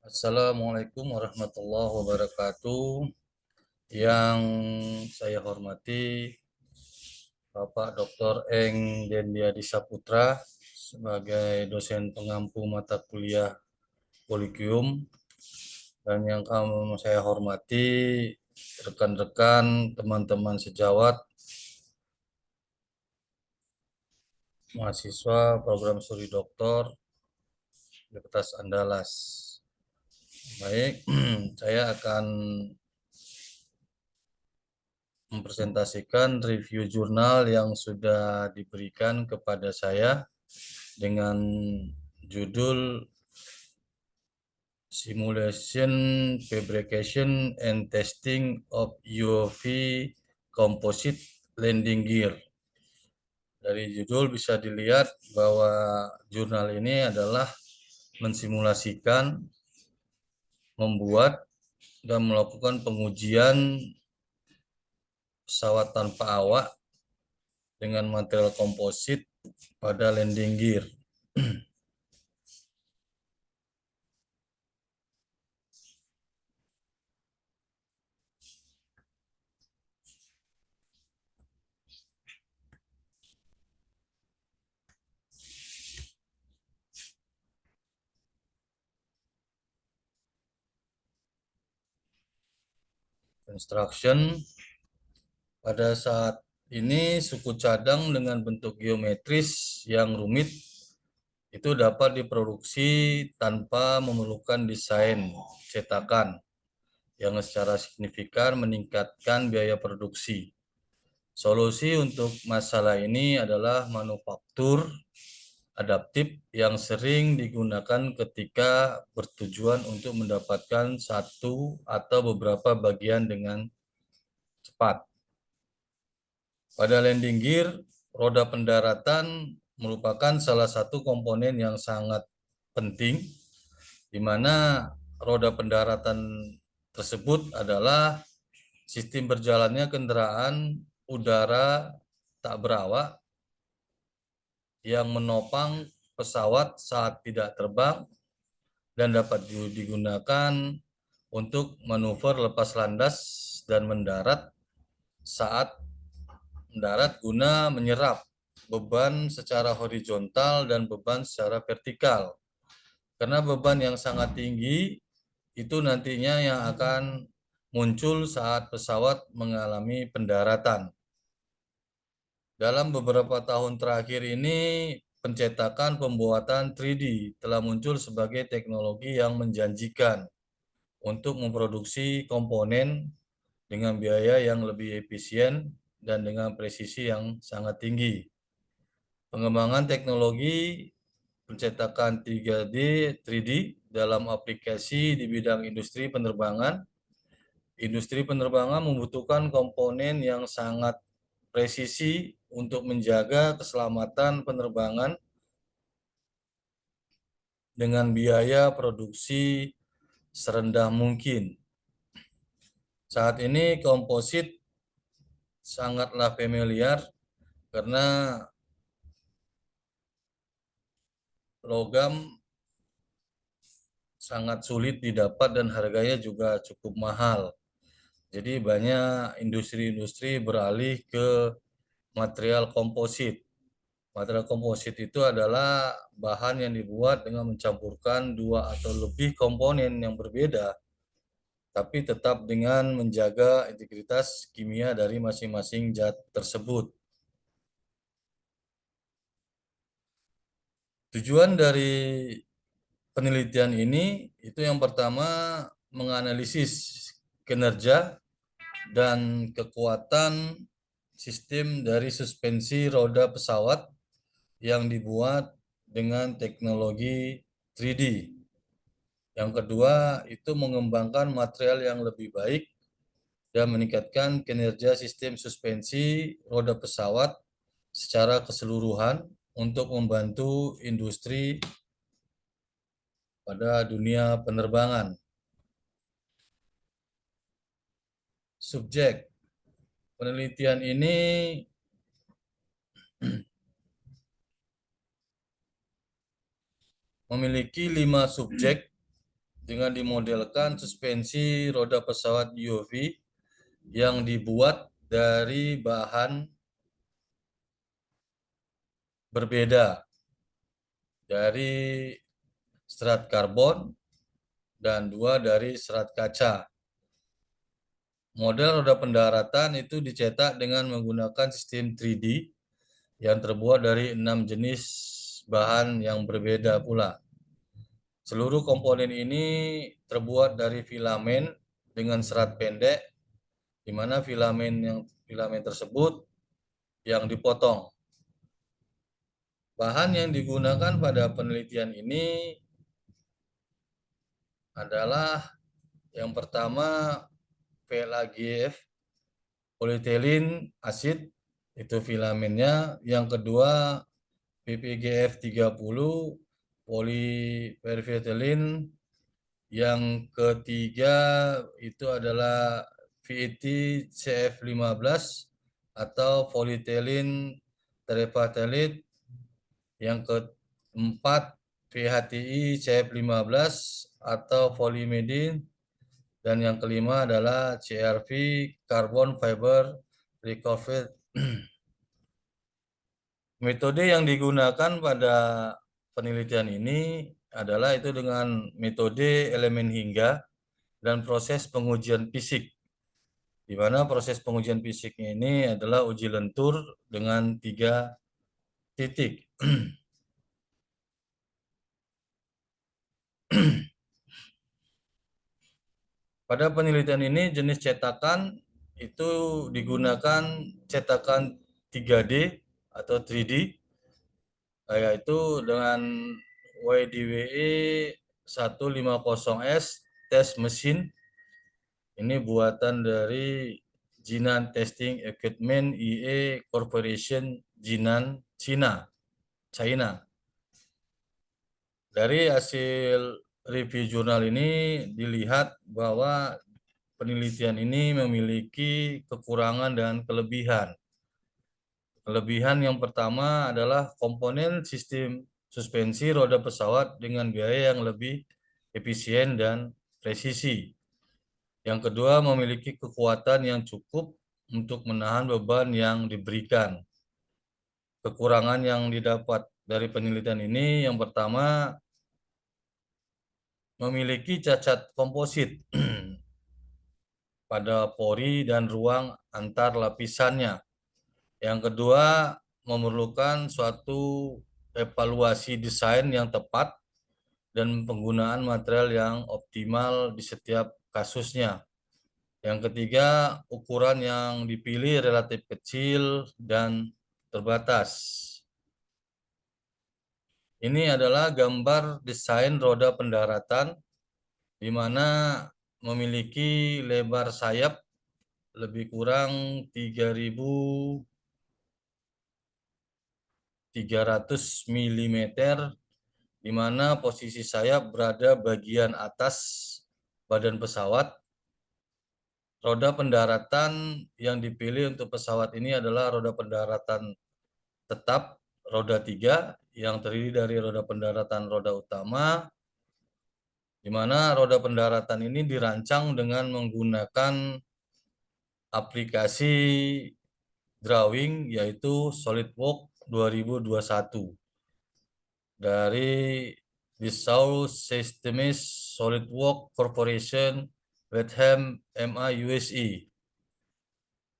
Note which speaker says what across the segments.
Speaker 1: Assalamualaikum warahmatullahi wabarakatuh. Yang saya hormati Bapak Dr. Eng Dendiadi Saputra sebagai dosen pengampu mata kuliah Polikium, dan yang saya hormati rekan-rekan, teman-teman sejawat, mahasiswa program studi doktor Universitas Andalas. Baik, saya akan mempresentasikan review jurnal yang sudah diberikan kepada saya dengan judul Simulation, Fabrication, and Testing of UV Composite Landing Gear. Dari judul bisa dilihat bahwa jurnal ini adalah mensimulasikan, membuat, dan melakukan pengujian pesawat tanpa awak dengan material komposit pada landing gear. Construction. Pada saat ini suku cadang dengan bentuk geometris yang rumit itu dapat diproduksi tanpa memerlukan desain cetakan yang secara signifikan meningkatkan biaya produksi. Solusi untuk masalah ini adalah manufaktur adaptif yang sering digunakan ketika bertujuan untuk mendapatkan satu atau beberapa bagian dengan cepat. Pada landing gear, roda pendaratan merupakan salah satu komponen yang sangat penting, di mana roda pendaratan tersebut adalah sistem berjalannya kendaraan udara tak berawak yang menopang pesawat saat tidak terbang dan dapat digunakan untuk manuver lepas landas dan mendarat saat mendarat guna menyerap beban secara horizontal dan beban secara vertikal. Karena beban yang sangat tinggi itu nantinya yang akan muncul saat pesawat mengalami pendaratan. Dalam beberapa tahun terakhir ini, pencetakan pembuatan 3D telah muncul sebagai teknologi yang menjanjikan untuk memproduksi komponen dengan biaya yang lebih efisien dan dengan presisi yang sangat tinggi. Pengembangan teknologi pencetakan 3D dalam aplikasi di bidang industri penerbangan. Industri penerbangan membutuhkan komponen yang sangat presisi untuk menjaga keselamatan penerbangan dengan biaya produksi serendah mungkin. Saat ini komposit sangatlah familiar karena logam sangat sulit didapat dan harganya juga cukup mahal. Jadi banyak industri-industri beralih ke material komposit. Material komposit itu adalah bahan yang dibuat dengan mencampurkan dua atau lebih komponen yang berbeda, tapi tetap dengan menjaga integritas kimia dari masing-masing zat tersebut. Tujuan dari penelitian ini itu yang pertama menganalisis kinerja dan kekuatan sistem dari suspensi roda pesawat yang dibuat dengan teknologi 3D. Yang kedua, itu mengembangkan material yang lebih baik dan meningkatkan kinerja sistem suspensi roda pesawat secara keseluruhan untuk membantu industri pada dunia penerbangan. Subjek penelitian ini memiliki 5 subjek dengan dimodelkan suspensi roda pesawat UAV yang dibuat dari bahan berbeda, dari serat karbon dan 2 dari serat kaca. Model roda pendaratan itu dicetak dengan menggunakan sistem 3D yang terbuat dari 6 jenis bahan yang berbeda pula. Seluruh komponen ini terbuat dari filamen dengan serat pendek, di mana filamen tersebut yang dipotong. Bahan yang digunakan pada penelitian ini adalah yang pertama PLAGF, polyethylene asid, itu filamennya. Yang kedua PPGF 30, polypropylene. Yang ketiga itu adalah PET CF15 atau polyethylene terephthalate. Yang keempat PHTI CF15 atau polymidine. Dan yang kelima adalah CRV, carbon fiber recovered. Metode yang digunakan pada penelitian ini adalah itu dengan metode elemen hingga dan proses pengujian fisik, di mana proses pengujian fisiknya ini adalah uji lentur dengan 3 titik. Pada penelitian ini jenis cetakan itu digunakan cetakan 3D atau 3D, yaitu dengan YDWE 150S tes mesin. Ini buatan dari Jinan Testing Equipment IE Corporation Jinan, China. Dari hasil review jurnal ini dilihat bahwa penelitian ini memiliki kekurangan dan kelebihan. Kelebihan yang pertama adalah komponen sistem suspensi roda pesawat dengan biaya yang lebih efisien dan presisi. Yang kedua, memiliki kekuatan yang cukup untuk menahan beban yang diberikan. Kekurangan yang didapat dari penelitian ini yang pertama, memiliki cacat komposit pada pori dan ruang antar lapisannya. Yang kedua, memerlukan suatu evaluasi desain yang tepat dan penggunaan material yang optimal di setiap kasusnya. Yang ketiga, ukuran yang dipilih relatif kecil dan terbatas. Ini adalah gambar desain roda pendaratan di mana memiliki lebar sayap lebih kurang 3.300 mm, di mana posisi sayap berada bagian atas badan pesawat. Roda pendaratan yang dipilih untuk pesawat ini adalah roda pendaratan tetap roda 3 yang terdiri dari roda pendaratan roda utama, di mana roda pendaratan ini dirancang dengan menggunakan aplikasi drawing yaitu SolidWorks 2021 dari Dassault Systèmes SolidWorks Corporation, Wrexham, MA, USA.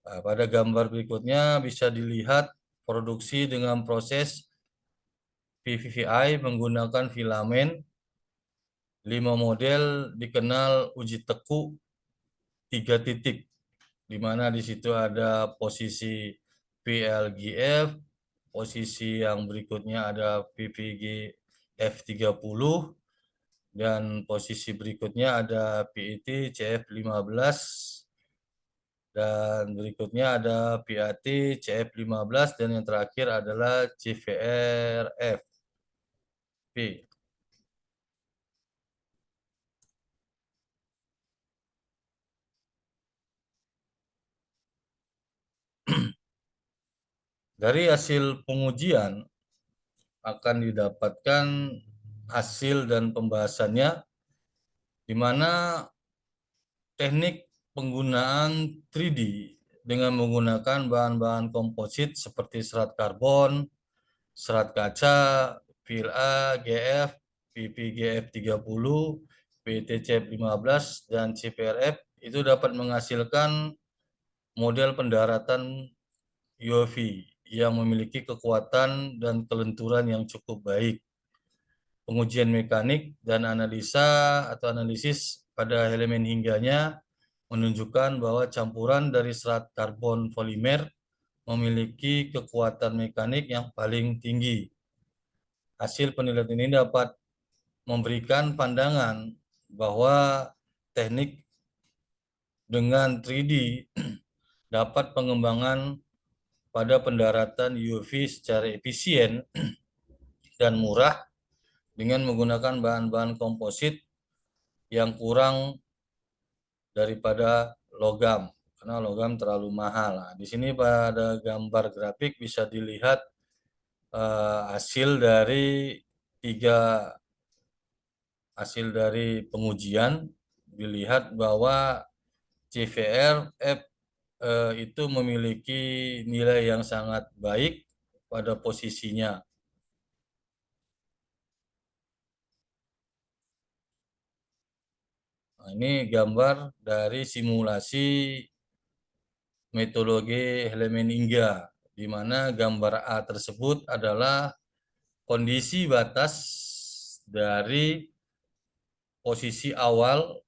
Speaker 1: Nah, pada gambar berikutnya bisa dilihat produksi dengan proses PVVI menggunakan filamen. 5 model dikenal uji tekuk 3 titik, di mana di situ ada posisi PLGF, posisi yang berikutnya ada PPG F30, dan posisi berikutnya ada PET CF15, dan berikutnya ada PAT CF15, dan yang terakhir adalah CVRF P. Dari hasil pengujian akan didapatkan hasil dan pembahasannya, di mana teknik penggunaan 3D dengan menggunakan bahan-bahan komposit seperti serat karbon, serat kaca, PLA, GF, PPGF 30, PETCF 15, dan CPRF itu dapat menghasilkan model pendaratan UAV yang memiliki kekuatan dan kelenturan yang cukup baik. Pengujian mekanik dan analisa atau analisis pada elemen hingganya menunjukkan bahwa campuran dari serat karbon polimer memiliki kekuatan mekanik yang paling tinggi. Hasil penelitian ini dapat memberikan pandangan bahwa teknik dengan 3D dapat pengembangan pada pendaratan UAV secara efisien dan murah dengan menggunakan bahan-bahan komposit yang kurang daripada logam, karena logam terlalu mahal. Nah, di sini pada gambar grafik bisa dilihat hasil dari pengujian, dilihat bahwa CVRF itu memiliki nilai yang sangat baik pada posisinya. Nah, ini gambar dari simulasi metodologi Helleningga, di mana gambar A tersebut adalah kondisi batas dari posisi awal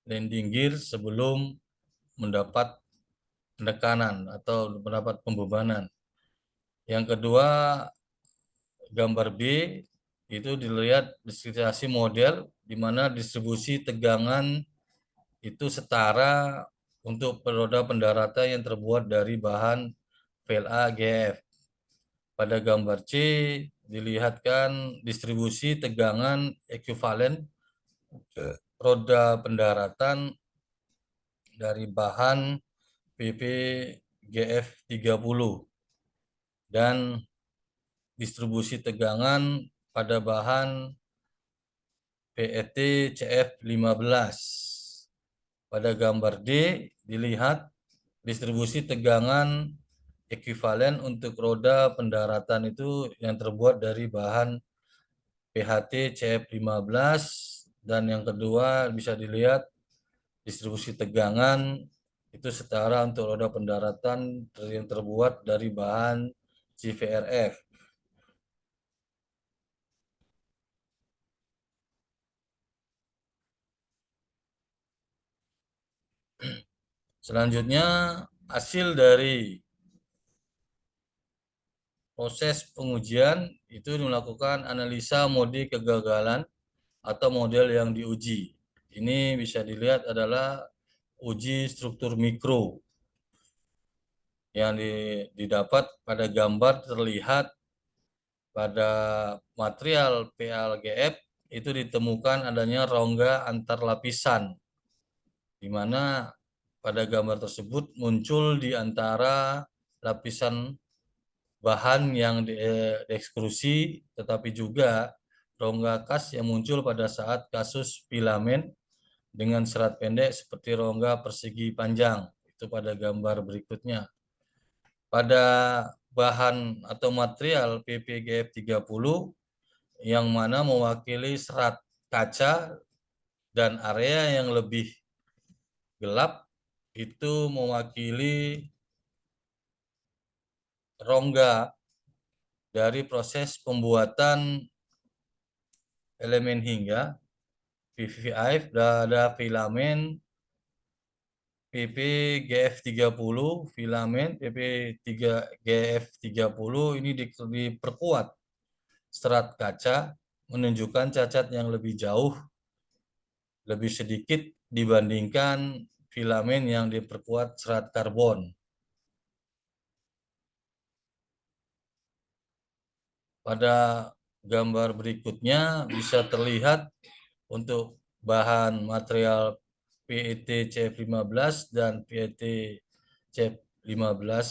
Speaker 1: landing gear sebelum mendapat penekanan atau mendapat pembebanan. Yang kedua, gambar B itu dilihat distribusi model, di mana distribusi tegangan itu setara untuk roda pendaratan yang terbuat dari bahan PLA GF. Pada gambar C dilihatkan distribusi tegangan ekuivalen roda pendaratan dari bahan PP GF 30 dan distribusi tegangan pada bahan PET CF 15. Pada gambar D dilihat distribusi tegangan ekuivalen untuk roda pendaratan itu yang terbuat dari bahan PHT CF 15, dan yang kedua bisa dilihat distribusi tegangan itu setara untuk roda pendaratan yang terbuat dari bahan CVRF. Selanjutnya, hasil dari proses pengujian itu melakukan analisa mode kegagalan atau model yang diuji. Ini bisa dilihat adalah uji struktur mikro yang didapat pada gambar terlihat pada material PLGF itu ditemukan adanya rongga antar lapisan, di mana pada gambar tersebut muncul di antara lapisan bahan yang diekstrusi, tetapi juga rongga khas yang muncul pada saat kasus filamen dengan serat pendek seperti rongga persegi panjang. Itu pada gambar berikutnya. Pada bahan atau material PPGF 30 yang mana mewakili serat kaca dan area yang lebih gelap itu mewakili rongga dari proses pembuatan elemen hingga PVF, ada filamen PP GF 30, filamen PP 3 GF 30 ini diperkuat serat kaca, menunjukkan cacat yang lebih jauh, lebih sedikit dibandingkan filamen yang diperkuat serat karbon. Pada gambar berikutnya bisa terlihat untuk bahan material PET CF15 dan PET CF15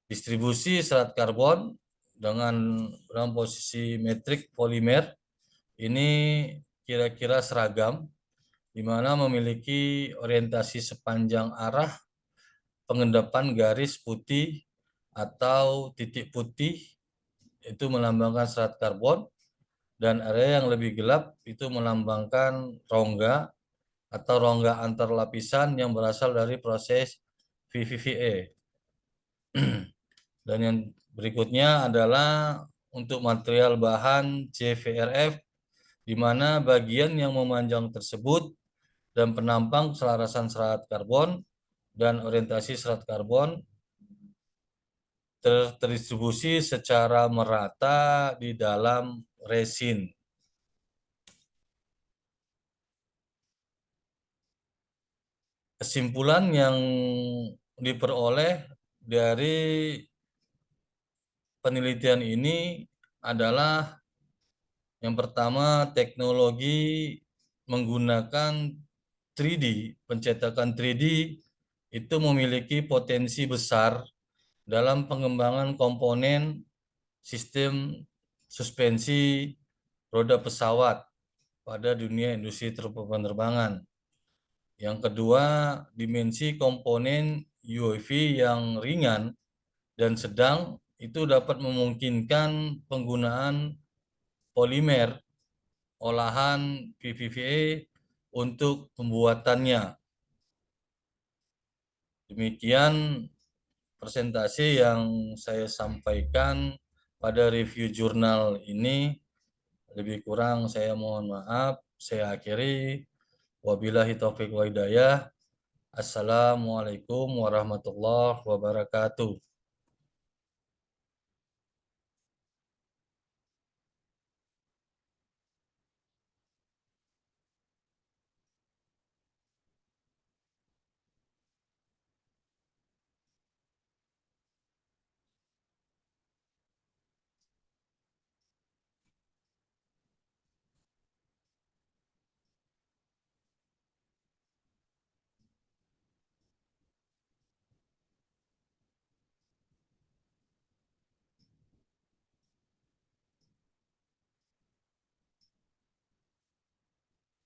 Speaker 1: distribusi serat karbon dalam posisi metrik polimer ini kira-kira seragam, di mana memiliki orientasi sepanjang arah pengendapan garis putih atau titik putih itu melambangkan serat karbon, dan area yang lebih gelap itu melambangkan rongga atau rongga antar lapisan yang berasal dari proses VVVA. Dan yang berikutnya adalah untuk material bahan CVRF, di mana bagian yang memanjang tersebut dan penampang keselarasan serat karbon dan orientasi serat karbon terdistribusi secara merata di dalam resin. Kesimpulan yang diperoleh dari penelitian ini adalah yang pertama, teknologi menggunakan 3D, pencetakan 3D itu memiliki potensi besar dalam pengembangan komponen sistem suspensi roda pesawat pada dunia industri penerbangan. Yang kedua, dimensi komponen UAV yang ringan dan sedang itu dapat memungkinkan penggunaan polimer olahan PVVA untuk pembuatannya. Demikian presentasi yang saya sampaikan pada review jurnal ini. Lebih kurang saya mohon maaf. Saya akhiri. Wabillahi taufiq wa hidayah. Assalamualaikum warahmatullahi wabarakatuh.